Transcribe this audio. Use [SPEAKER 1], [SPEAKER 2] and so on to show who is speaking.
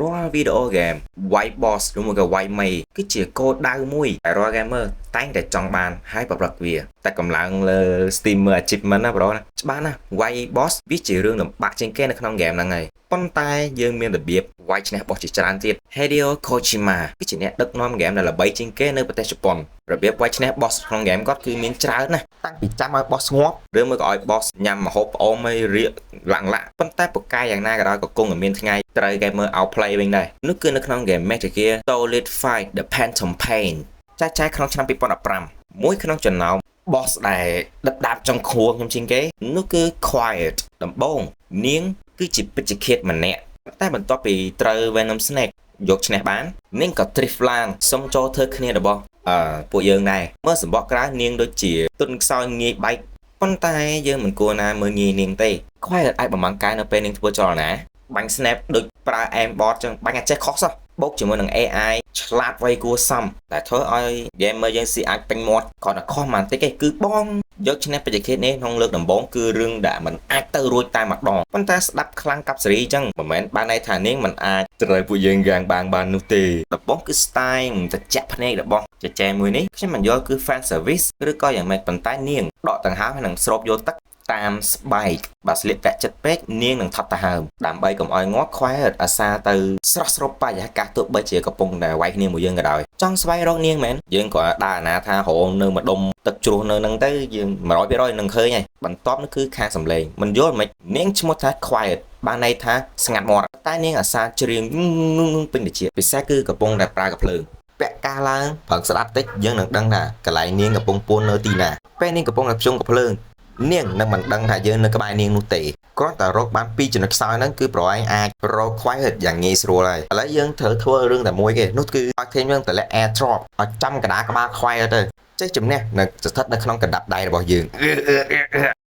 [SPEAKER 1] រាល់វីដេអូហ្គេម White Boss ឬមួយក៏ White May គឺជាគោលដៅមួយដែលរាល់ gamer តែងតែចង់បានហើយប្រព្រឹត្តវាតែកម្លាំងលើ Steamer Achievement ណាប្រូណាច្បាស់ណាស់ White Boss វាជារឿងលំបាកជាងគេនៅក្នុងហ្គេមហ្នឹងហើយប៉ុន្តែយើងមានរបៀប White ឈ្នះ Boss ជាច្រើនទៀត Hideo Kojima គឺជាអ្នកដឹកនាំហ្គេមដែលល្បីជាងគេនៅប្រទេសជប៉ុនរបៀប White ឈ្នះ Boss ក្នុងហ្គេមគាត់គឺមានច្រើនណាស់តាំងពីចាំឲ្យ Boss ស្ងប់ឬមួយក៏ឲ្យ Boss ញ៉ាំម្ហូបផ្អូមឲ្យរៀកឡាក់ប៉ុន្តែពូកែយ៉ាងណាក៏ដោយក៏គង់តែមានថ្ងៃត្រូវ gamer outplay វិញដែរនោះគឺនៅក្នុង game Metal Gear Solid 5 The Phantom Pain ចាស់ក្នុងឆ្នាំ2015មួយក្នុងចំណោម boss ដែលដិតដាបចុងខួរខ្ញុំជាងគេនោះគឺ Quiet ដំបូងនាងគឺជាពេជ្ឈឃាតម្នាក់តែបន្ទាប់ពីត្រូវ Venom Snake យកឈ្នះបាននាងក៏ drift ឡើងសុំចូលធ្វើគ្នារបស់ពួកយើងដែរមើលសម្បកក្រៅនាងដូចជាទុនខ្សោយងាយបែកប៉ុន្តែយើងមិនគួរណាមើលងាយនាងទេ Quiet អាចបំងកាយនៅពេលនាងធ្វើចលនាបាញ់ snap ដូចប្រើ aimbot ចឹងបាញ់អាចចេះខុសបូកជាមួយនឹង AI ឆ្លាតវៃគួរសមតែធ្វើឲ្យ gamer យើងស៊ីអាចពេញមាត់គាត់តែខុសបន្តិចទេគឺបងយកឈ្នះបច្ចេកទេសនេះក្នុងលើកដំបូងគឺរឿងដែលมันអាចទៅរួចតែម្ដងប៉ុន្តែស្ដាប់ខ្លាំងកាប់សេរីចឹងមិនមែនបានន័យថានាងมันអាចត្រូវពួកយើងយ៉ាងបាននោះទេដំបូងគឺ style ត្រជាក់ភ្នែករបស់ចែមួយនេះខ្ញុំមិនយល់គឺ fan service ឬក៏យ៉ាងម៉េចប៉ុន្តែនាងដកដង្ហើមហើយនឹងស្រូបយកទឹកតាមស្បែកបើស្លៀកពាក់ចិត្តពេកនាងនឹងថប់ទៅហើមដើម្បីកុំឲ្យងាប់ Quiet អាសាទៅស្រស់ស្រូបបរិយាកាសទោះបីជាកំពុងតែវាយគ្នាមួយយើងក៏ដោយចង់ស្វែងរកនាងមែនយើងក៏ដើរអាណាថារងនៅម្ដុំទឹកជ្រោះនៅនឹងទៅយើង 100% នឹងឃើញហើយបន្ទាប់នោះគឺខាងសំឡេងមិនយល់មិននាងឈ្មោះថា Quiet បានន័យថាស្ងាត់មាត់តែនាងអាសាច្រៀងពេញតិចពិសេសគឺកំពុងតែប្រើកាភ្លើងពាក់ការឡើងព្រឹកស្ដាប់តិចយើងនឹងដឹងថាកន្លែងនាងកំពុងពួននៅទីណាពេលនាងកំពុងតែភ្ជុំកាភ្លើងនាងនឹងមិនដឹងថាយើងនៅក្បែរនាងនោះទេគ្រាន់តែរកបាន2ចំណុចខ្សោយហ្នឹងគឺប្រហែលអាចរក Quiet យ៉ាងងាយស្រួលហើយឥឡូវយើងត្រូវធ្វើរឿងតែមួយគេនោះគឺឲ្យឃើញយើងតម្លាក់ air drop ឲ្យចំកណ្ដាលក្បាល Quiet ទៅចេះជំនះនៅស្ថិតនៅក្នុងកណ្ដាប់ដៃរបស់យើង